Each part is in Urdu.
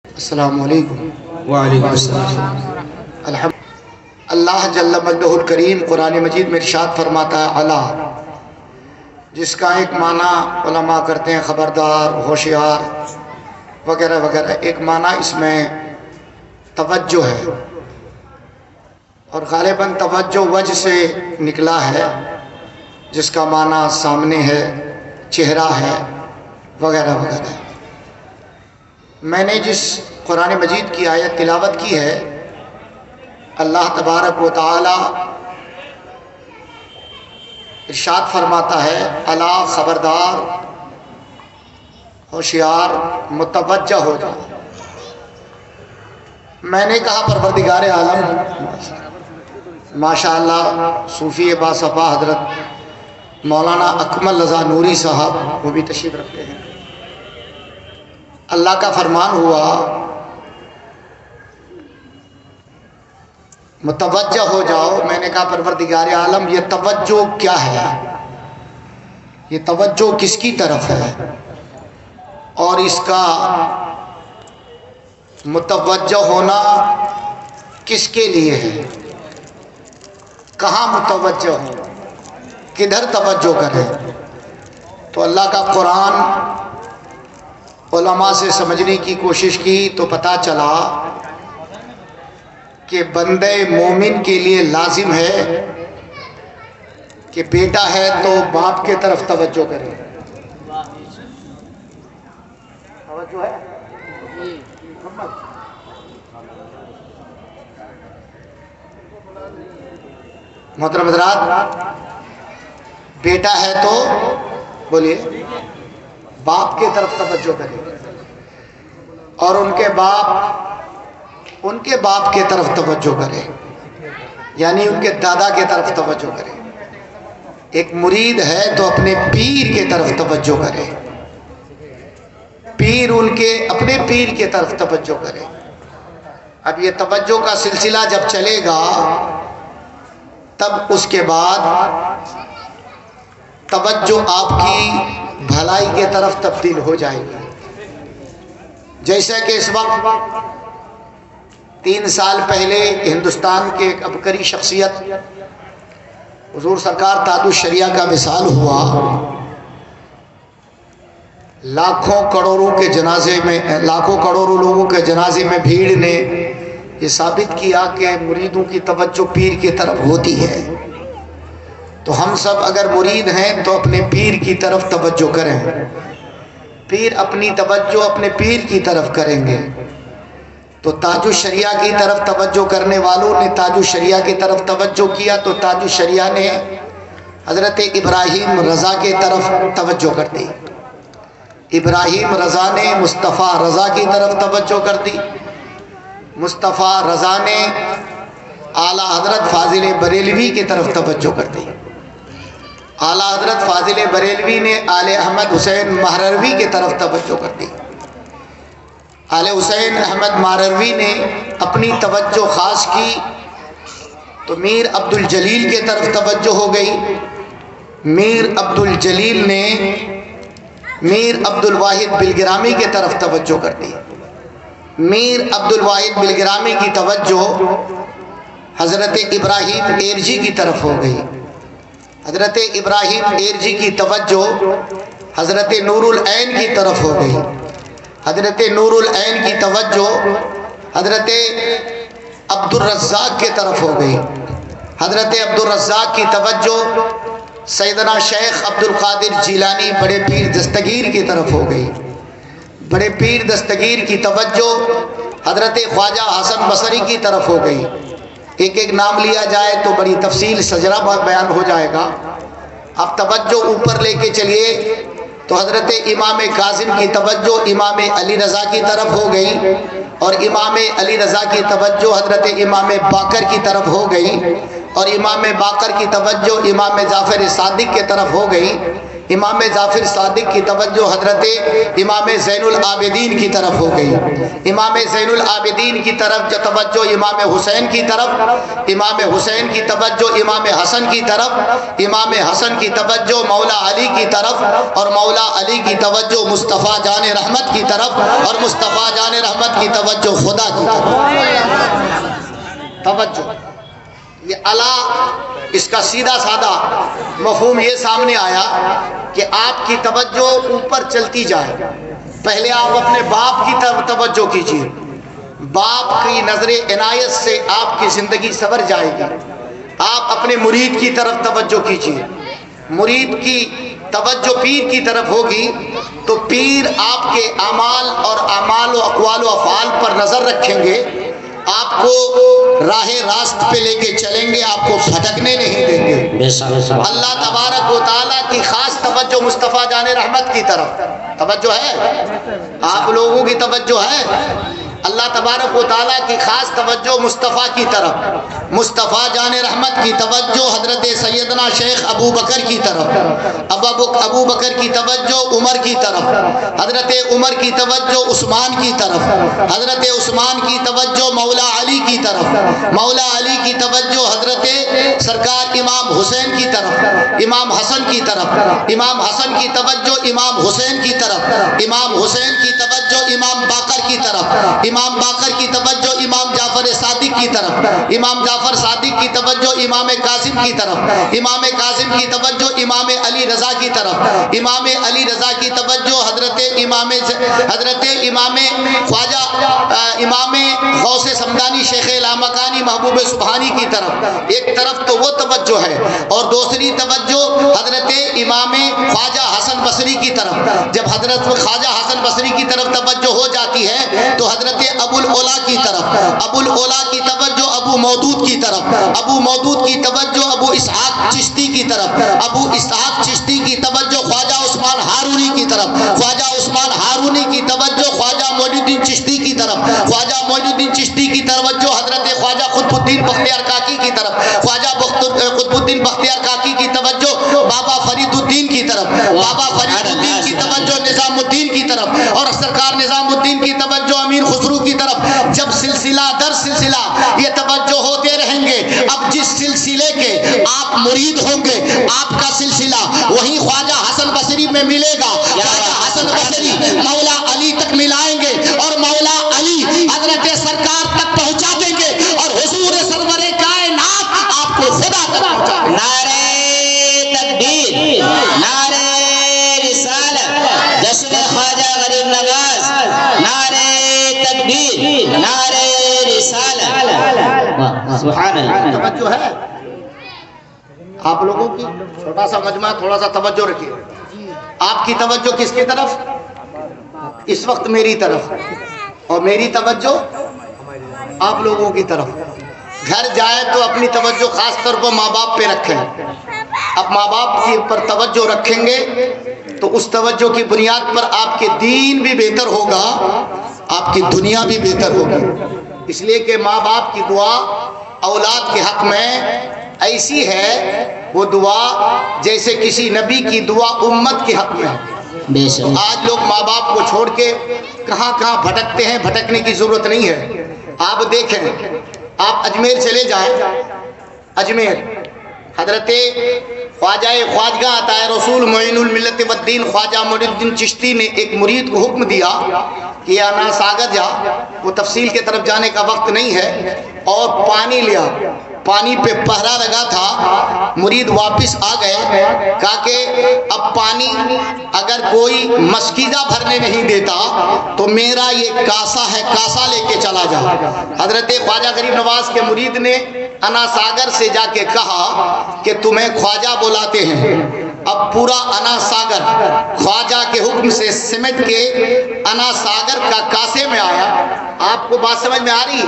السلام علیکم۔ وعلیکم السلام۔ اللہ جل مجدہ الکریم قرآن مجید میں ارشاد فرماتا ہے اعلیٰ، جس کا ایک معنی علماء کرتے ہیں خبردار، ہوشیار وغیرہ وغیرہ۔ ایک معنی اس میں توجہ ہے، اور غالباً توجہ وجہ سے نکلا ہے، جس کا معنی سامنے ہے، چہرہ ہے وغیرہ وغیرہ۔ میں نے جس قرآن مجید کی آیت تلاوت کی ہے، اللہ تبارک و تعالی ارشاد فرماتا ہے الا، خبردار، ہوشیار، متوجہ ہو جاؤ۔ میں نے کہا پروردگار عالم، ماشاء اللہ صوفی باصفا حضرت مولانا اکمل رضا نوری صاحب وہ بھی تشریف رکھتے ہیں۔ اللہ کا فرمان ہوا متوجہ ہو جاؤ۔ میں نے کہا پروردگار عالم، یہ توجہ کیا ہے؟ یہ توجہ کس کی طرف ہے؟ اور اس کا متوجہ ہونا کس کے لیے ہے؟ کہاں متوجہ ہو، کدھر توجہ کرے؟ تو اللہ کا قرآن علماء سے سمجھنے کی کوشش کی تو پتہ چلا کہ بندے مومن کے لیے لازم ہے کہ بیٹا ہے تو باپ کے طرف توجہ کرے۔ توجہ ہے؟ محترم حضرات، بیٹا ہے تو بولیے باپ کے طرف توجہ کرے، اور ان کے باپ کے طرف توجہ کرے، یعنی ان کے دادا کے طرف توجہ کرے۔ ایک مرید ہے تو اپنے پیر کے طرف توجہ کرے، پیر ان کے اپنے پیر کے طرف توجہ کرے۔ اب یہ توجہ کا سلسلہ جب چلے گا، تب اس کے بعد توجہ آپ کی بھلائی کے طرف تبدیل ہو جائے گی۔ جیسا کہ اس وقت 3 سال پہلے ہندوستان کے ایک عبقری شخصیت حضور سرکار تاج الشریعہ کا وصال ہوا۔ لاکھوں کروڑوں کے جنازے میں، لاکھوں کروڑوں لوگوں کے جنازے میں بھیڑ نے یہ ثابت کیا کہ مریدوں کی توجہ پیر کی طرف ہوتی ہے۔ تو ہم سب اگر مرید ہیں تو اپنے پیر کی طرف توجہ کریں، پیر اپنی توجہ اپنے پیر کی طرف کریں گے تو تاج الشریعہ کی طرف توجہ کرنے والوں نے تاج الشریعہ کی طرف توجہ کیا تو تاج الشریعہ نے حضرت ابراہیم رضا کی طرف توجہ کر دی، ابراہیم رضا نے مصطفیٰ رضا کی طرف توجہ کر دی، مصطفیٰ رضا نے اعلیٰ حضرت فاضل بریلوی کی طرف توجہ کر دی، اعلیٰ حضرت فاضل بریلوی نے آل احمد حسین مہروی کی طرف توجہ کر دی، آل حسین احمد مہروی نے اپنی توجہ خاص کی تو میر عبد الجلیل کی طرف توجہ ہو گئی، میر عبد الجلیل نے میر عبد الواحد بلگرامی کی طرف توجہ کر دی، میر عبد الواحد بلگرامی کی توجہ حضرت ابراہیم ایرجی کی طرف ہو گئی، حضرت ابراہیم ایرجی کی توجہ حضرت نور العین کی طرف ہو گئی، حضرت نور العین کی توجہ حضرت عبد الرزاق کی طرف ہو گئی، حضرت عبد الرزاق کی توجہ سیدنا شیخ عبد القادر جیلانی بڑے پیر دستگیر کی طرف ہو گئی، بڑے پیر دستگیر کی توجہ حضرت خواجہ حسن بصری کی طرف ہو گئی۔ ایک ایک نام لیا جائے تو بڑی تفصیل سجرہ بیان ہو جائے گا۔ اب توجہ اوپر لے کے چلیے تو حضرت امام کاظم کی توجہ امام علی رضا کی طرف ہو گئی، اور امام علی رضا کی توجہ حضرت امام باقر کی طرف ہو گئی، اور امام باقر کی توجہ امام جعفر صادق کی طرف ہو گئی۔ امام ظافر صادق کی توجہ حضرت امام زین العابدین کی طرف ہو گئی. امام زین العابدین کی طرف جو توجہ امام حسین کی طرف، امام حسین کی توجہ امام حسن کی طرف، امام حسن کی توجہ مولا علی کی طرف، اور مولا علی کی توجہ مصطفیٰ جان رحمت کی طرف، اور مصطفیٰ جان رحمت کی توجہ خدا کی طرف. توجہ یہ اللہ، اس کا سیدھا سادہ مفہوم یہ سامنے آیا کہ آپ کی توجہ اوپر چلتی جائے. پہلے آپ اپنے باپ کی طرف توجہ کیجیے، باپ کی نظر عنایت سے آپ کی زندگی سنور جائے گی. آپ اپنے مرید کی طرف توجہ کیجیے، مرید کی توجہ پیر کی طرف ہوگی تو پیر آپ کے اعمال اور اعمال و اقوال و افعال پر نظر رکھیں گے، آپ کو راہ راست پہ لے کے چلیں گے، آپ کو بھٹکنے نہیں دیں گے. اللہ تبارک و تعالیٰ کی خاص توجہ مصطفیٰ جان رحمت کی طرف توجہ ہے. آپ لوگوں کی توجہ ہے. اللہ تبارک و تعالیٰ کی خاص توجہ مصطفیٰ کی طرف، مصطفیٰ جان رحمت کی توجہ حضرت سیدنا شیخ ابو بکر کی طرف، ابو بکر کی توجہ عمر کی طرف، حضرت عمر کی توجہ عثمان کی طرف، حضرت عثمان کی توجہ مولا علی کی طرف، مولا علی کی توجہ حضرت سرکار امام حسین کی طرف، امام حسن کی طرف، امام حسن کی توجہ امام حسین کی طرف، امام حسین کی توجہ امام باقر کی طرف، امام باقر کی توجہ امام جعفر صادق کی طرف، امام جعفر صادق کی توجہ امام قاسم کی طرف، امام قاسم کی توجہ امام علی رضا کی طرف، امام علی رضا کی توجہ حضرت امام خواجہ امام غوث سمدانی شیخ لامکانی محبوب سبحانی کی طرف. ایک طرف تو وہ توجہ ہے، اور دوسری توجہ حضرت امام خواجہ حسن بصری کی طرف. جب حضرت خواجہ حسن بصری کی طرف توجہ ہو جاتی ہے تو حضرت ابو الاولا کی طرف، ابو الاولا کی توجہ ابو مودود کی طرف، ابو مودود کی توجہ ابو اسحاق چشتی کی طرف، ابو اسحاق چشتی کی توجہ خواجہ عثمان ہارونی کی طرف، خواجہ عثمان ہارونی کی توجہ خواجہ معین الدین چشتی کی طرف، خواجہ معین الدین چشتی کی توجہ حضرت خواجہ قطب الدین بختیار کاکی کی طرف، خواجہ قطب الدین بختیار کاکی کی توجہ بابا فرید الدین کی طرف، بابا فرید الدین کی توجہ نظام الدین کی طرف، اور سرکار نظام الدین کی توجہ امیر خسرو کی طرف. جب سلسلہ در سلسلہ یہ توجہ ہوتے رہیں گے، اب جس سلسلے کے آپ مرید ہوں گے آپ کا سلسلہ وہی خواجہ حسن بصری میں ملے گا. خواجہ حسن بصری مولا علی تک ملائیں گے، اور مولا علی حضرت سرکار تک پہنچا دیں گے، اور حضور سرور کائنات آپ کو خدا تک پہنچا دیں گے. نعرہ تکبیر، نعرہ رسالت، جشن خواجہ غریب نواز، نعرہ تکبیر، نعرہ رسالت. سبحان اللہ. توجہ ہے آپ لوگوں کی. چھوٹا سا مجمع، تھوڑا سا توجہ رکھیے. آپ کی توجہ کس کی طرف؟ اس وقت میری طرف، اور میری توجہ آپ لوگوں کی طرف. گھر جائے تو اپنی توجہ خاص طور پر ماں باپ پہ رکھیں. اب ماں باپ کی پر توجہ رکھیں گے تو اس توجہ کی بنیاد پر آپ کے دین بھی بہتر ہوگا، آپ کی دنیا بھی بہتر ہوگی. اس لیے کہ ماں باپ کی دعا اولاد کے حق میں ایسی ہے، وہ دعا جیسے کسی نبی کی دعا امت کے حق میں ہے. آج لوگ ماں باپ کو چھوڑ کے کہاں کہاں بھٹکتے ہیں. بھٹکنے کی ضرورت نہیں ہے. آپ دیکھیں، آپ اجمیر چلے جائیں. اجمیر حضرت خواجہ خواجہ عطا رسول معین الملت والدین خواجہ معین الدین چشتی نے ایک مرید کو حکم دیا کہ یا نا ساگر جا. وہ تفصیل کی طرف جانے کا وقت نہیں ہے. اور پانی لیا، پانی پہ پہرا لگا تھا. مرید واپس آ گئے، کہا کہ اب پانی اگر کوئی مسکیزہ بھرنے نہیں دیتا تو میرا یہ کاسا ہے، کاسا لے کے چلا جا. حضرت خواجہ غریب نواز کے مرید نے انا ساگر سے جا کے کہا کہ تمہیں خواجہ بلاتے ہیں. اب پورا انا ساگر خواجہ کے حکم سے سمٹ کے انا ساگر کا کاسے میں آیا. آپ آپ کو بات سمجھ میں آ رہی ہے؟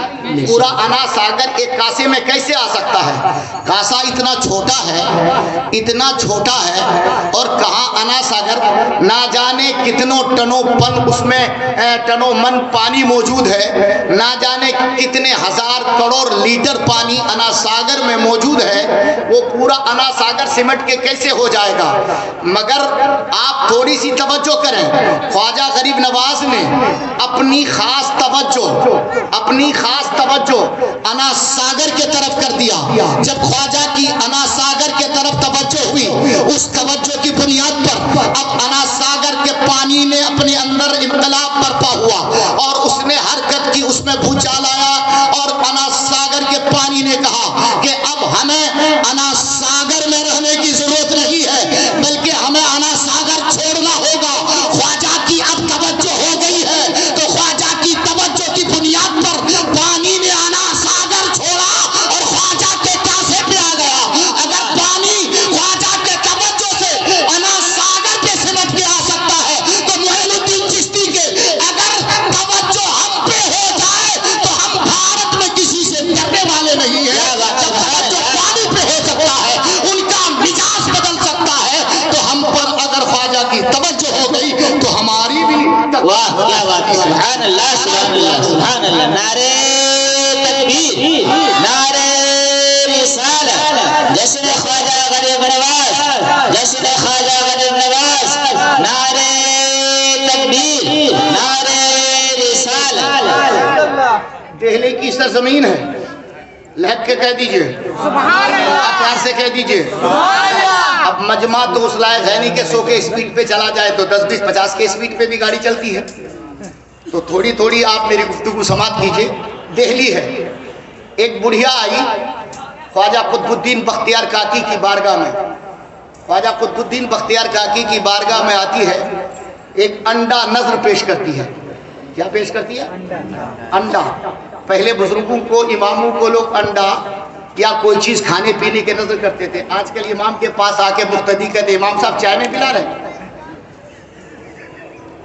پورا انا ساگر ایک کاسے میں کیسے آ سکتا ہے؟ کاسا اتنا چھوٹا ہے اور کہاں انا ساگر، نہ جانے کتنوں ٹنوں پن اس میں ٹنوں من پانی موجود ہے، نہ جانے کتنے ہزار کروڑ لیٹر پانی انا ساگر میں موجود ہے، وہ پورا انا ساگر سمٹ کے کیسے ہو جائے گا؟ مگر آپ تھوڑی سی توجہ کریں، خواجہ غریب نواز نے اپنی خاص توجہ انا ساگر کے طرف کر دیا۔ جب خواجہ کی انا ساگر کے طرف توجہ ہوئی، اس توجہ کی بنیاد پر اب انا ساگر کے پانی نے اپنے اندر انقلاب برپا ہوا اور اس نے حرکت کی، اس میں بھوچال آیا اور انا ساگر کے پانی نے کہا کہ اب ہمیں انا ساگر میں رہنے کی ضرورت نہیں ہے، بلکہ ہمیں انا ساگر چھوڑنا ہوگا۔ خواجہ کی اب توجہ ہو گئی ہے، تو خواجہ کی توجہ کی بنیاد پر پانی نے انا ساگر چھوڑا اور خواجہ کے کاسے پہ آ گیا۔ اگر پانی خواجہ کے توجہ سے انا ساگر پہ سمٹ کے آ سکتا ہے تو معین الدین چشتی کے اگر توجہ ہم پہ ہو جائے تو ہم بھارت میں کسی سے ڈرنے والے نہیں ہیں۔ جب توجہ پانی پہ ہو سکتا ہے، ان کا مزاج بدل سکتا ہے، تو ہم پر اگر خواجہ کی توجہ ہو گئی تو ہماری بھی۔ واہ کیا بات ہے، سبحان اللہ سبحان اللہ سبحان اللہ۔ نعرہ تکبیر، نعرہ رسالت، جشن خواجہ غریب نواز، جشن خواجہ غریب نواز، نعرہ تکبیر، نعرہ رسالت۔ دہلی کی سرزمین ہے، لہک کے کہہ دیجئے سبحان اللہ، پیار سے کہہ دیجئے سبحان اللہ۔ اب مجمع تو اس لائق ہے نہیں کہ 100 کے اسپیڈ پہ چلا جائے تو 10 20 50 کے اسپیڈ پہ بھی گاڑی چلتی ہے، تو تھوڑی تھوڑی آپ میری گفتگو سماعت کیجئے۔ دہلی ہے، ایک بڑھیا آئی خواجہ قطب الدین بختیار کاکی کی بارگاہ میں، خواجہ قطب الدین بختیار کاکی کی بارگاہ میں آتی ہے، ایک انڈا نظر پیش کرتی ہے۔ کیا پیش کرتی ہے؟ انڈا۔ پہلے بزرگوں کو، اماموں کو لوگ انڈا یا کوئی چیز کھانے پینے کے نظر کرتے تھے، آج کل امام کے پاس آ کے مقتدی کہتے امام صاحب چائے میں پلا رہے ہیں۔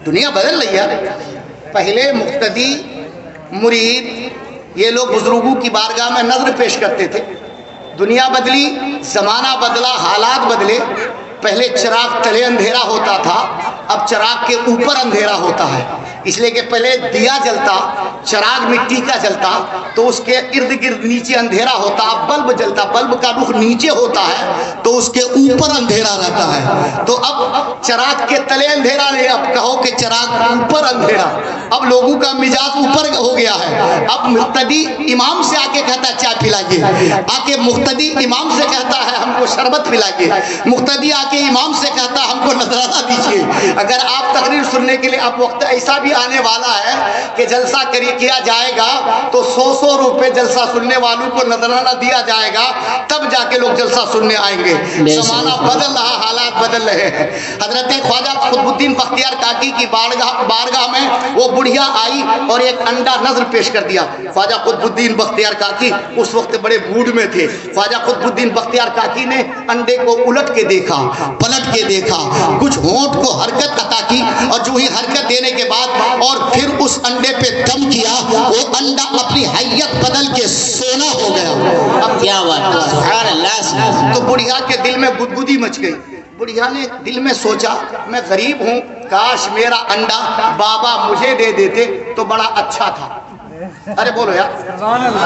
دنیا بدل رہی ہے، پہلے مقتدی مرید یہ لوگ بزرگوں کی بارگاہ میں نظر پیش کرتے تھے۔ دنیا بدلی، زمانہ بدلا، حالات بدلے۔ پہلے چراغ تلے اندھیرا ہوتا تھا، اب چراغ کے اوپر اندھیرا ہوتا ہے، اس لیے کہ پہلے دیا جلتا، چراغ مٹی کا جلتا تو اس کے ارد گرد نیچے اندھیرا ہوتا، اب بلب جلتا، بلب کا رخ نیچے ہوتا ہے تو اس کے اوپر اندھیرا رہتا ہے۔ تو اب چراغ کے تلے اندھیرا نہیں، اب کہو کہ چراغ اوپر اندھیرا۔ اب لوگوں کا مزاج اوپر ہو گیا ہے، اب مقتدی امام سے آ کے کہتا ہے چائے پلائیے، آ کے مقتدی امام سے کہتا ہے ہم کو شربت پلائیے، مقتدی آ کے امام سے کہتا ہے ہم کو نذرانہ دیجیے۔ اگر آپ تقریر سننے کے لیے، اب وقت ایسا بھی آنے والا ہے کہ جلسہ کیا جائے گا تو 100 روپے جلسہ سننے والوں کو نذرانہ دیا جائے گا، تب جا کے لوگ جلسہ سننے آئیں گے۔ زمانہ بدل رہا، حالات بدل رہے ہیں۔ حضرت خواجہ قطب الدین بختیار کاکی کی بارگاہ میں وہ بڑھیا آئی اور ایک انڈا نظر پیش کر دیا۔ خواجہ قطب الدین بختیار کاکی اس وقت بڑے موڈ میں تھے۔ خواجہ قطب الدین بختیار کاکی نے انڈے کو الٹ کے دیکھا، پلٹ کے دیکھا، کچھ ہونٹ کو حرکت عطا کی اور جو ہی حرکت دینے کے بعد اور پھر اس انڈے پہ دم کیا، وہ انڈا اپنی حیت بدل کے سونا ہو گیا۔ اب کیا بات ہے، سبحان اللہ۔ تو بڑھیا کے دل میں گدگدی مچ گئی۔ بڑھیا نے دل میں سوچا میں غریب ہوں، کاش میرا انڈا بابا مجھے دے دیتے تو بڑا اچھا تھا۔ ارے بولو یار،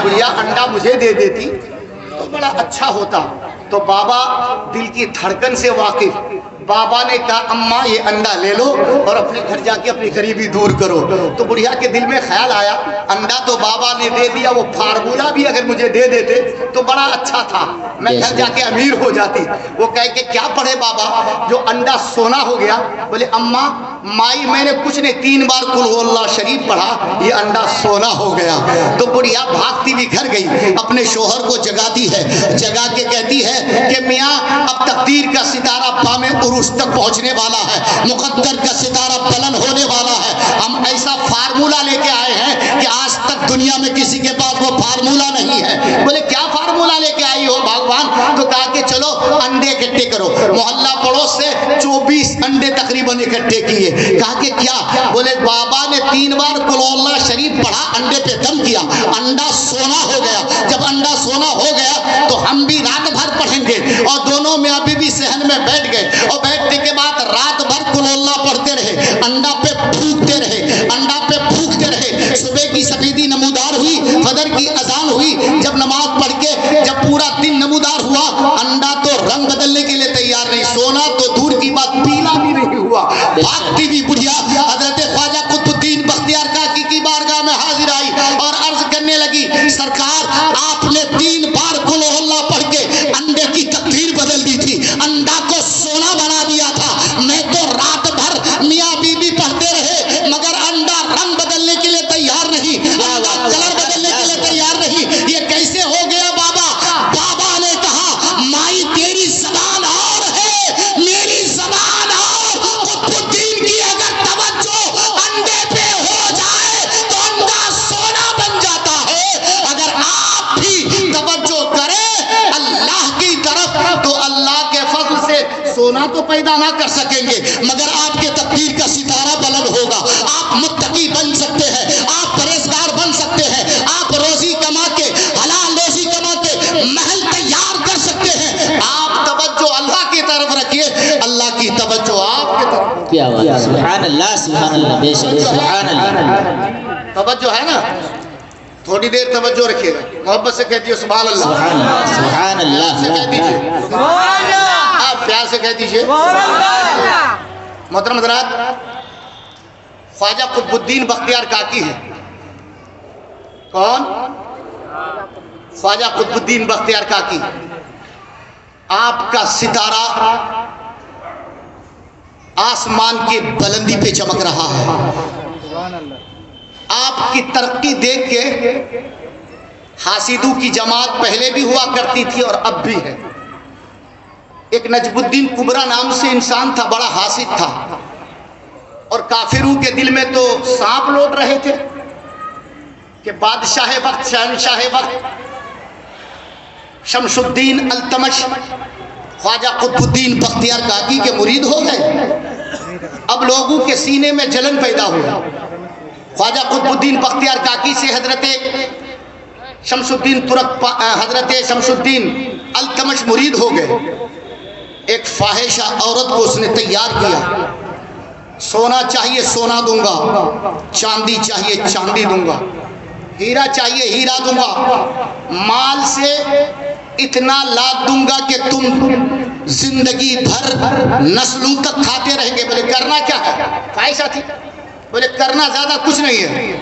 بڑھیا انڈا مجھے دے دیتی تو بڑا اچھا ہوتا۔ تو بابا دل کی دھڑکن سے واقف، بابا نے کہا اماں یہ انڈا لے لو اور اپنے گھر جا کے اپنی غریبی دور کرو۔ تو بڑھیا کے دل میں خیال آیا انڈا تو بابا نے دے دیا، وہ فارمولہ بھی اگر مجھے دے دیتے تو بڑا اچھا تھا، میں گھر جا کے امیر ہو جاتی۔ وہ کہے کہ کیا پڑھے بابا جو انڈا سونا ہو گیا؟ بولے اماں مائی میں نے کچھ نہیں، 3 بار قل ہو اللہ شریف پڑھا، یہ انڈا سونا ہو گیا۔ تو بڑھیا بھاگتی بھی گھر گئی، اپنے شوہر کو جگاتی ہے، جگا کے کہتی ہے کہ میاں اب تقدیر کا ستارہ بام عروج تک پہنچنے والا ہے، مقدر کا ستارہ بلند ہونے والا ہے۔ ہم ایسا فارمولہ لے کے آئے ہیں کہ آج تک دنیا میں کسی کے پاس وہ فارمولہ نہیں ہے۔ بولے کیا فارمولہ لے کے آئی ہو بھگوان؟ تو کہا کہ چلو انڈے اکٹھے کرو۔ محلہ پڑوس سے 24 انڈے تقریباً اکٹھے کیے۔ کہا کہ کیا؟ بولے بابا نے 3 بار قل اللہ شریف پڑھا، انڈے پہ نمودار ہوئی، فجر کی اذان ہوئی، جب نماز پڑھ کے جب پورا دن نمودار ہوا، انڈا تو رنگ بدلنے کے لیے تیار نہیں، سونا تو دور کی بات پیلا بھی نہیں ہوا، بھاگتی بھی بڑھیا حضرت خواجہ قطب الدین بختیار کاکی کی بارگاہ میں حاضر آئی اور عرض کرنے لگی، سرکار آپ نے 3 بار قل ہو اللہ پڑھ کے انڈے کی تقدیر بدل دی تھی، انڈا کو سونا بنا دیا تھا، میں تو رات بھر میاں بی بی پڑھتے رہے مگر انڈا رنگ بدلنے کے لیے تیار نہیں، کلر بدلنے کے لیے تیار نہیں، یہ کیسے ہو گیا بابا؟ بابا نے کہا، مائی تیری زبان اور ہے میری زبان اور، قطب الدین کی اگر توجہ انڈے پہ ہو جائے تو انڈا سونا بن جاتا ہے، اگر آپ بھی توجہ کریں اللہ کی طرف تو اللہ کے فضل سے سونا تو پیدا نہ کر سکیں گے مگر آپ کے تقدیر کا ستارہ بلند ہوگا، آپ متقی بن سکتے ہیں، آپ پرہیزگار بن سکتے ہیں، آپ روزی کما کے حلال روزی کما کے محل تیار کر سکتے ہیں، آپ توجہ اللہ کی طرف رکھیے، اللہ کی توجہ آپ کی طرف۔ کیا بات ہے، سبحان اللہ سبحان اللہ، بے شک سبحان اللہ۔ توجہ ہے نا؟ تھوڑی دیر توجہ رکھیے گا، محبت سے کہہ دیجیے سبحان اللہ، سبحان اللہ سبحان اللہ، آپ پیار سے کہہ دیجیے۔ محترم حضرات، خواجہ قطب الدین بختیار کاکی ہے، کون؟ خواجہ قطب الدین بختیار کاکی، آپ کا ستارہ آسمان کی بلندی پہ چمک رہا ہے، آپ کی ترقی دیکھ کے حاسدوں کی جماعت پہلے بھی ہوا کرتی تھی اور اب بھی ہے۔ ایک نجم الدین کبرا نام سے انسان تھا، بڑا حاسد تھا اور کافروں کے دل میں تو سانپ لوٹ رہے تھے کہ بادشاہ وقت شہنشاہ وقت شمس الدین التمش خواجہ قطب الدین بختیار کاکی کے مرید ہو گئے، اب لوگوں کے سینے میں جلن پیدا ہوا۔ خواجہ قطب الدین بختیار کاکی سے حضرت شمس الدین التمش مرید ہو گئے۔ ایک فاحشہ عورت کو اس نے تیار کیا، سونا چاہیے سونا دوں گا، چاندی چاہیے چاندی دوں گا، ہیرا چاہیے ہیرا دوں گا، مال سے اتنا لاد دوں گا کہ تم زندگی بھر نسلوں تک کھاتے رہیں گے۔ بولے کرنا کیا ہے؟ فاحشہ تھی، بولے کرنا زیادہ کچھ نہیں ہے۔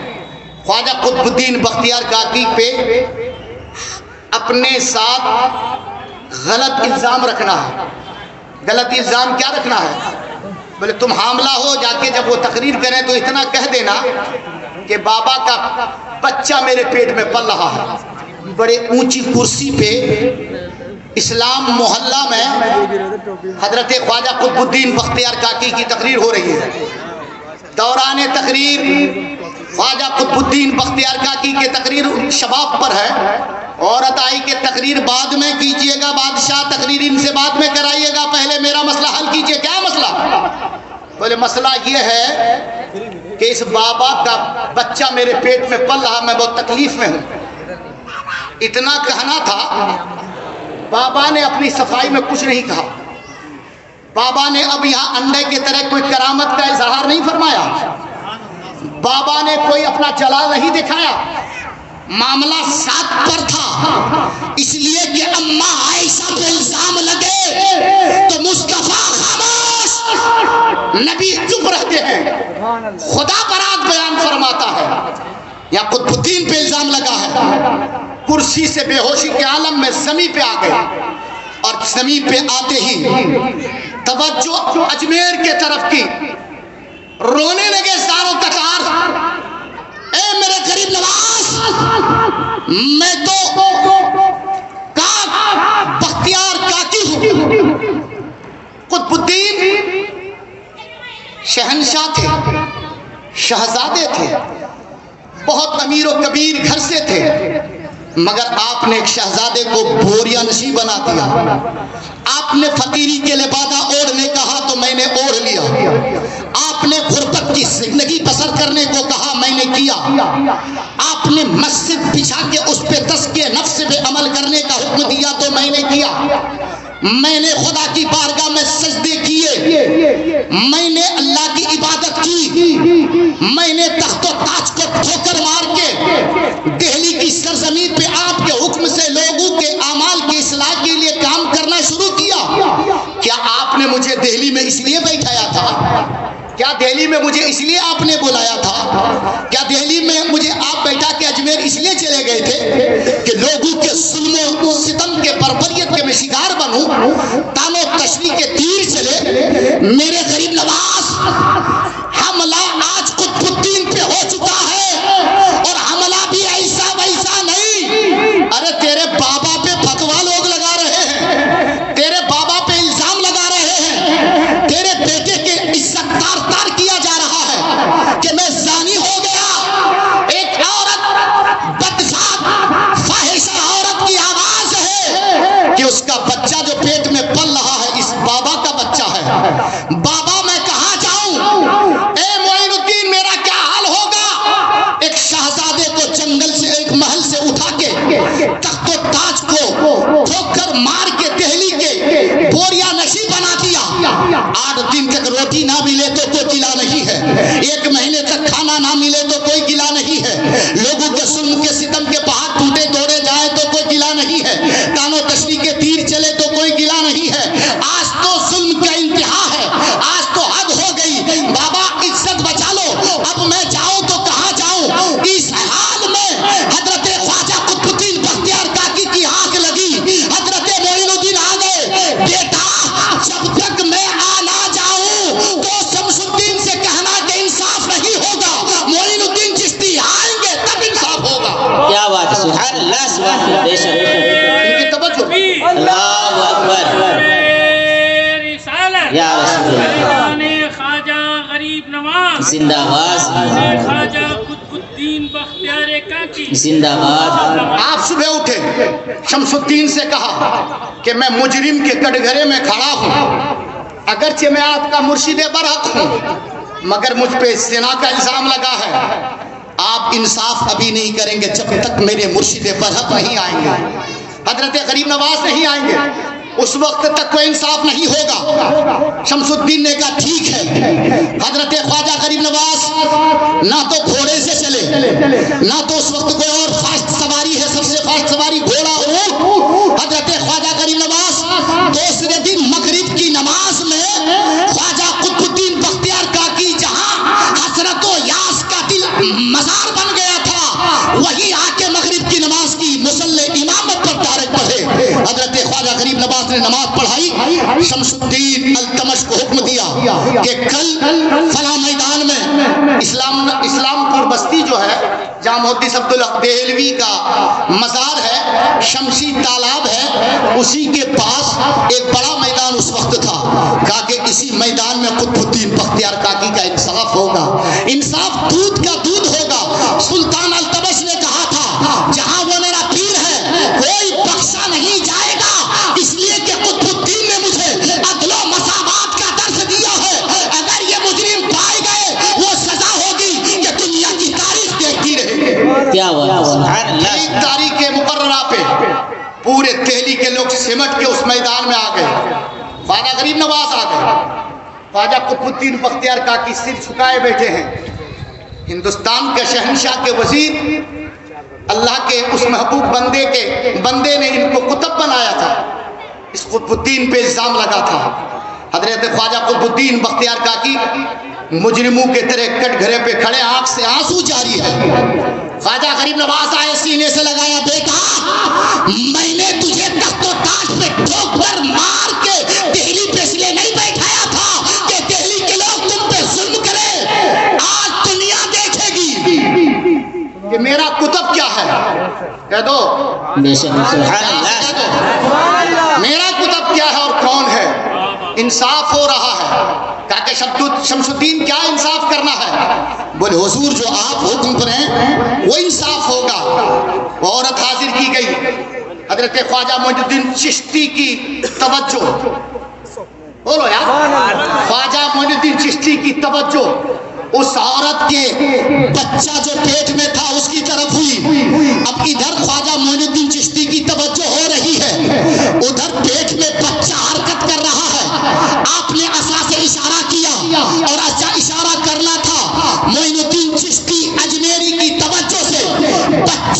خواجہ قطب الدین بختیار کاکی پہ اپنے ساتھ غلط الزام رکھنا ہے۔ غلط الزام کیا رکھنا ہے؟ بولے تم حاملہ ہو، جا کے جب وہ تقریر کریں تو اتنا کہہ دینا کہ بابا کا بچہ میرے پیٹ میں پل رہا ہے۔ بڑے اونچی کرسی پہ اسلام محلہ میں حضرت خواجہ قطب الدین بختیار کاکی کی تقریر ہو رہی ہے۔ دوران تقریر خواجہ قطب الدین بختیار کاکی کے تقریر شباب پر ہے، عورت آئی کہ تقریر بعد میں کیجئے گا، بادشاہ تقریر ان سے بعد میں کرائیے گا، پہلے میرا مسئلہ حل کیجئے۔ کیا مسئلہ؟ بولے مسئلہ یہ ہے کہ اس بابا کا بچہ میرے پیٹ میں پل رہا، میں بہت تکلیف میں ہوں۔ اتنا کہنا تھا، بابا نے اپنی صفائی میں کچھ نہیں کہا، بابا نے اب یہاں انڈے کی طرح کوئی کرامت کا اظہار نہیں فرمایا، بابا نے کوئی اپنا جلال نہیں دکھایا، معاملہ ساتھ پر تھا، اس لیے کہ اماں عائشہ پہ الزام لگے تو مصطفیٰ خاموش، نبی چپ رہتے ہیں، خدا برات بیان فرماتا ہے۔ یا قطب الدین پہ الزام لگا ہے، کرسی سے بے ہوشی کے عالم میں زمین پہ آ گئے، اور زمین پہ آتے ہی توجہ اجمیر کے طرف کی، رونے لگے زاروں قطار، اے میرے غریب نواز، میں تو بختیار کاکی ہوں۔ قطب الدین شہنشاہ تھے، شہزادے تھے، بہت امیر و کبیر گھر سے تھے، مگر آپ نے ایک شہزادے کو بوریا نشی بنا دیا۔ آپ نے فقیری کے لبادہ اوڑھنے کہا تو میں نے اوڑھ لیا، آپ نے غربت کی زندگی بسر کرنے کو کہا میں نے کیا، آپ نے مسجد بچھا کے اس پہ تزکیہ نفس پہ عمل کرنے کا حکم دیا تو میں نے کیا، میں نے خدا کی بارگاہ میں سجدے کیے، میں نے اللہ کی عبادت کی، میں نے تخت و تاج کو ٹھوکر مار کے دہلی کی سرزمین پہ آپ کے حکم سے لوگوں کے اعمال کی اصلاح کے لیے کام کرنا شروع کیا. کیا آپ نے مجھے دہلی میں اس لیے بیٹھایا تھا؟ کیا دہلی میں مجھے اس لیے آپ نے بلایا تھا؟ کیا دہلی میں مجھے آپ بیٹھا کے اجمیر اس لیے چلے گئے تھے کہ لوگوں کے ظلم و ستم کے بربریت کے میں شکار بنوں، تان و تشریح کے تیر چلے؟ میرے غریب نواز، حملہ آج قطب الدین پہ ہو چکا ہے، اور حملہ بھی ایسا ویسا نہیں. ارے تیرے بابا پہ فتوا لوگ لگا رہے ہیں، تیرے بابا پہ الزام لگا رہے ہیں، تیرے بیٹے کے عزت تار کیا جا رہا ہے کہ میں زانی ہو گیا. ایک عورت بدذات فاحشہ عورت کی آواز ہے کہ اس کا بچہ جو پیٹ میں پل رہا ہے اس بابا کا بچہ ہے. بابا میں کہاں جاؤں؟ اے معین الدین میرا کیا حال ہوگا؟ ایک شہزادے کو جنگل سے ایک محل سے اٹھا کے تخت و تاج کو ٹھوکر مار کے دہلی کے بوریا نشی بنا دیا. 8 دن تک روٹی نہ ملے تو کوئی گلا نہیں ہے، 1 مہینے تک کھانا نہ ملے تو کوئی گلا نہیں ہے، لوگوں کے ظلم کے ستم کے پہاڑ ٹوٹے توڑے جائے تو کوئی گلا نہیں ہے، تان و تشریح کے تیر چلے تو کوئی گلا نہیں ہے. آج تو ظلم کا انتہا ہے، آج تو حد ہو گئی. بابا عزت بچا لو، اب میں جاؤں تو کہاں جاؤں؟ اس حال میں حضرت خواجہ قطب الدین بختیار کاکی کی آنکھ لگی، حضرت معین الدین آ گئے. بیٹا جب تک میں آ نہ جاؤں تو شمس الدین سے کہنا کہ انصاف نہیں ہوگا، معین الدین چشتی آئیں گے تب انصاف ہوگا. کیا بات ہے، سبحان اللہ سبحان اللہ، بے شک ان کی توجہ. اللہ اکبر یا رسول اللہ. خواجہ غریب نواز زندہ باد، خواجہ قطب الدین بختیار کاکی زندہ باد. آپ صبح اٹھے، شمس الدین سے کہا کہ میں مجرم کے کٹگرے میں کھڑا ہوں، اگرچہ میں آپ کا مرشد برحق ہوں مگر مجھ پہ زنا کا الزام لگا ہے. آپ انصاف ابھی نہیں کریں گے جب تک میرے مرشد برحق نہیں آئیں گے، حضرت غریب نواز نہیں آئیں گے، اس وقت تک کوئی انصاف نہیں ہوگا. شمس الدین نے کہا ٹھیک ہے. حضرت خواجہ غریب نواز نہ تو گھوڑے سے چلے، نہ تو اس وقت کوئی اور فاسٹ سواری ہے، سب سے فاسٹ سواری گھوڑا اونٹ. حضرت خواجہ غریب نواز دوسرے دن مغرب کی نماز میں خواجہ قطب الدین بختیار کاکی جہاں حسرت و یاس کا دل مزار بن گیا تھا، وہی آ کے مغرب کی نماز کی مصلی امامت پر ڈائریکٹ پڑھے. حضرت خواجہ غریب نواز نے نماز پڑھائی. شمس الدین التمش کو حکم دیا کہ کل فلاں میدان میں اسلام پور بستی جو ہے جہاں محدث عبدالحق دہلوی کا مزار ہے، شمشی تالاب ہے، اسی کے پاس ایک بڑا میدان اس وقت تھا. کہا کہ اسی میدان میں قطب الدین بختیار کاکی کا انصاف ہوگا، انصاف دودھ کا دودھ ہوگا. سلطان التمش نے کہا تھا جہاں وہ میرا پیر ہے کوئی بخشا نہیں جائے گا، اس لیے کہ قطب الدین نے مجھے عدل و مساوات کا درس دیا ہے. اگر یہ مجرم پائے گئے وہ سزا ہوگی کہ دنیا کی تاریخ دیکھتی رہے. کیا بات ہے، سبحان اللہ. ایک تاریخ مقررہ پہ پورے دہلی کے لوگ سمٹ کے اس میدان میں آ گئے. خواجہ غریب نواز آ گئے، خواجہ قطب الدین بختیار کاکی سر جھکائے بیٹھے ہیں. ہندوستان کے شہنشاہ کے وزیر، اللہ کے اس محبوب بندے نے ان کو قطب بنایا تھا. اس قطب الدین پہ الزام لگا تھا. حضرت خواجہ قطب الدین بختیار کاکی مجرموں کے طرح کٹ گھرے پہ کھڑے، آنکھ سے آنسو جاری ہے. خواجہ غریب نواز آئے، سینے سے لگایا، بیٹا میں نے تجھے تخت و تاج پہ ٹھوک کر مار کے دہلی پہ اس لیے نہیں بیٹھایا تھا کہ دہلی کے لوگ تم پہ ظلم کرے. آج دنیا دیکھے گی کہ میرا کتب کیا ہے. کہہ دو بے شک، سبحان اللہ. میرا کتب کیا ہے اور کون ہے. انصاف ہو رہا ہے. کہا کہ شمس الدین کیا انصاف کرنا ہے؟ بولے حضور جو آپ حکم پر ہیں وہ انصاف ہوگا. عورت حاضر کی گئی. حضرت خواجہ معین الدین چشتی کی توجہ، بولو یار، خواجہ معین الدین چشتی کی توجہ اس عورت کے بچہ جو پیٹ میں تھا اس کی طرف ہوئی. اب ادھر خواجہ معین الدین چشتی کی توجہ ہو رہی ہے، ادھر پیٹ میں بچہ حرکت کر رہا ہے. آپ نے عصا سے اشارہ کیا اور اشارہ کرنا تھا. معین الدین چشتی اجمیری کی توجہ سے بچہ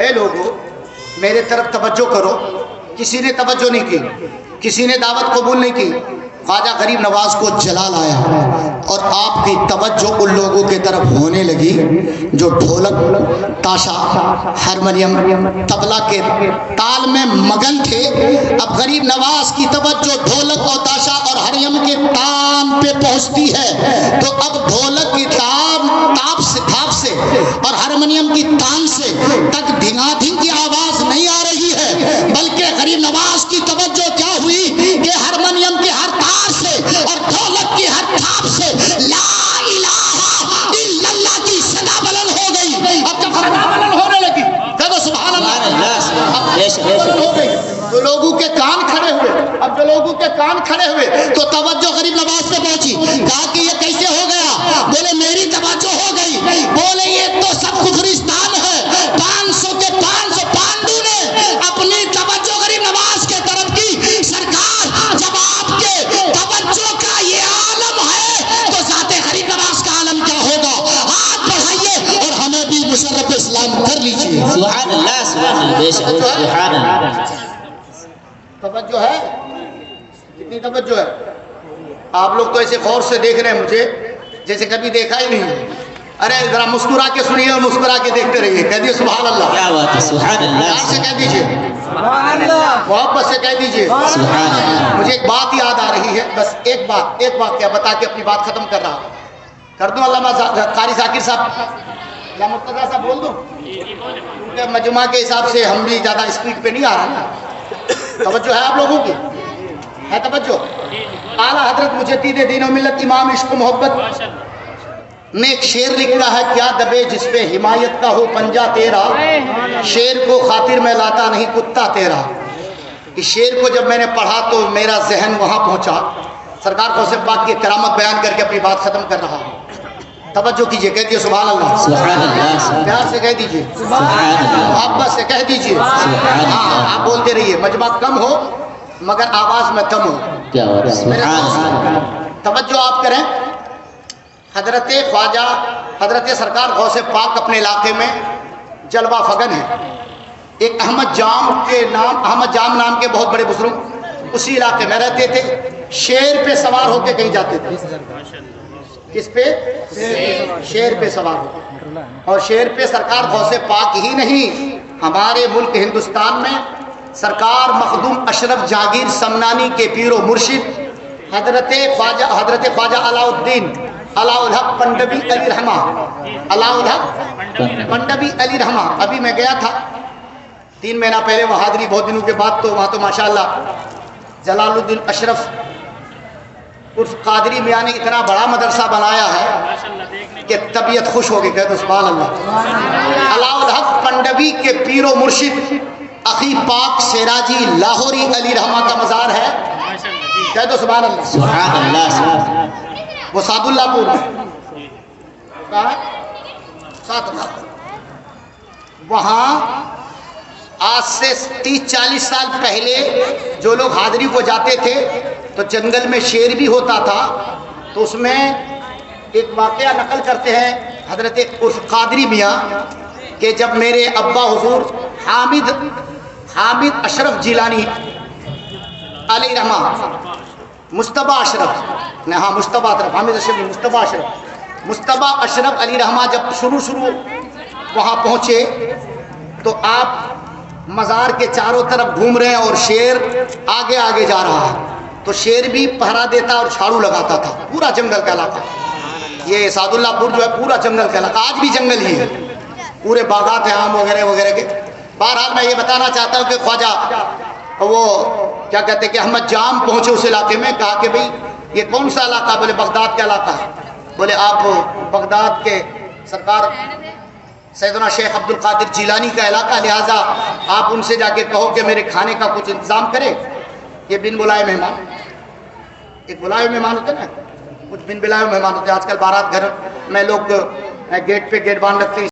اے لوگو میرے طرف توجہ کرو. کسی نے توجہ نہیں کی, کسی نے دعوت قبول نہیں کی. خواجہ غریب نواز کو جلال آیا اور آپ کی توجہ ان لوگوں کے طرف ہونے لگی جو ڈھولک, تاشا, ہارمونیم, طبلہ کے تال میں مگن تھے. اب غریب نواز کی توجہ ڈھولک اور تاشا اور ہارمونیم کے تان پہ پہنچتی ہے تو اب ڈھولک کی تھاپ سے اور ہارمونیم کی تان سے تک دھنگا دھنگ کی آواز نہیں آ رہی ہے, بلکہ غریب نواز کی توجہ کیا ہوئی کہ ہارمونیم کے ہر تار سے اور ڈھولک کی ہر تھاپ سے لا الہ الا اللہ کی صدا بلند ہو گئی. اب جب صدا بلند ہونے لگی کہو سبحان اللہ, ہو گئی تو لوگوں کے کان کھڑے ہوئے. اب جو لوگوں کے کان کھڑے ہوئے تو توجہ غریب نواز پہ پہنچی. کہا کہ یہ کیسے ہو گیا؟ بولے میری توجہ ہو گئی. بولے یہ تو سب کفرستان ہے. 500 کے 500 پانڈو نے اپنی توجہ غریب نواز کے طرف کی. سرکار جب آپ کے توجہ کا یہ عالم ہے تو ذات غریب نواز کا عالم کیا ہوگا؟ ہاتھ بڑھائیے اور ہمیں بھی مشرف اسلام کر لیجیے. سبحان اللہ, سبحان اللہ, بے شک, سبحان اللہ. توجہ ہے, کتنی توجہ ہے. آپ لوگ تو ایسے غور سے دیکھ رہے ہیں مجھے جیسے کبھی دیکھا ہی نہیں. ارے ذرا مسکرا کے سنیے اور مسکرا کے دیکھتے رہیے. کہہ دیجیے سبحان اللہ. کیا بات ہے, سبحان اللہ, پیار سے کہہ دیجیے, محبت سے کہہ دیجیے سبحان اللہ. مجھے ایک بات یاد آ رہی ہے, بس ایک واقعہ بتا کے اپنی بات ختم کر رہا ہوں. کر دوں علامہ قاری ذاکر صاحب یا مرتضیٰ صاحب بول دوں, کیونکہ مجمع کے حساب سے ہم بھی زیادہ اسپیڈ پہ نہیں آ رہا نا. توجہ ہے آپ لوگوں کی؟ ہے توجہ؟ اعلیٰ حضرت مجدد دین و ملت امام عشق و محبت نے ایک شعر لکھا ہے, کیا دبے جس پہ حمایت کا ہو پنجہ تیرا, شعر کو خاطر میں لاتا نہیں کتا تیرا. اس شعر کو جب میں نے پڑھا تو میرا ذہن وہاں پہنچا. سرکار غوث پاک کی کرامت بیان کر کے اپنی بات ختم کر رہا ہوں. توجہ کیجئے, کہہ دیجیے سبحان اللہ. سبحان اللہ, پیار سے کہہ دیجیے, سبحان اللہ, محبت سے کہہ دیجیے. ہاں آپ بولتے رہیے, مجمع کم ہو مگر آواز میں کم ہو. کیا بات ہے, سبحان اللہ. توجہ آپ کریں. حضرت خواجہ حضرت سرکار غوث پاک اپنے علاقے میں جلوہ فگن ہے. ایک احمد جام نام کے بہت بڑے بزرگ اسی علاقے میں رہتے تھے. شیر پہ سوار ہو کے کہیں جاتے تھے. کس پہ؟ شیر پہ سوار ہو. اور شیر پہ سرکار غوث پاک ہی نہیں, ہمارے ملک ہندوستان میں سرکار مخدوم اشرف جہانگیر سمنانی کے پیر و مرشد حضرت خواجہ علاء الحق پنڈبی علی رحمہ, علاء الحق پنڈبی علی رحمہ. ابھی میں گیا تھا 3 مہینہ پہلے وہ حاضری, بہت دنوں کے بعد. تو وہاں تو ماشاءاللہ جلال الدین اشرف عرف قادری میاں نے اتنا بڑا مدرسہ بنایا ہے کہ طبیعت خوش ہو گئی. کہتے سبحان اللہ. علاء الحق پنڈبی کے پیر و مرشد اخی پاک سراجی لاہوری علی رحمہ کا مزار ہے. کہہ دو سبحان اللہ. سبحان اللہ, سبحان اللہ. وہ سعد اللہ پور کہاں ہے؟ سعد اللہ پور. وہاں آج سے 30-40 سال پہلے جو لوگ حاضری کو جاتے تھے تو جنگل میں شیر بھی ہوتا تھا. تو اس میں ایک واقعہ نقل کرتے ہیں حضرت عرف قادری میاں کہ جب میرے ابا حضور حامد اشرف جیلانی علیہ رحمہ, مصطفیٰ اشرف نے, ہاں مصطفیٰ اشرف, حامد اشرف مصطفیٰ اشرف علی رحمہ جب شروع وہاں پہنچے تو آپ مزار کے چاروں طرف گھوم رہے ہیں اور شیر آگے آگے جا رہا ہے. تو شیر بھی پہرا دیتا اور جھاڑو لگاتا تھا. پورا جنگل کا علاقہ, یہ سعد اللہ پور جو ہے پورا جنگل کا علاقہ, آج بھی جنگل ہی ہے, پورے باغات ہیں آم وغیرہ وغیرہ کے. بہرحال میں یہ بتانا چاہتا ہوں کہ خواجہ وہ کیا کہتے ہیں کہ احمد جام پہنچے اس علاقے میں. کہا کہ بھئی یہ کون سا علاقہ؟ بولے بغداد کا علاقہ ہے. بولے آپ بغداد کے سرکار سیدنا شیخ عبد القادر جیلانی کا علاقہ, لہٰذا آپ ان سے جا کے کہو کہ میرے کھانے کا کچھ انتظام کرے. یہ بن بلائے مہمان, ایک بلائے مہمان ہوتے نا, کچھ بن بلائے مہمان ہوتے ہیں. آج کل بارات گھر میں لوگ گیٹ پہ گیٹ باندھ رکھتے ہیں.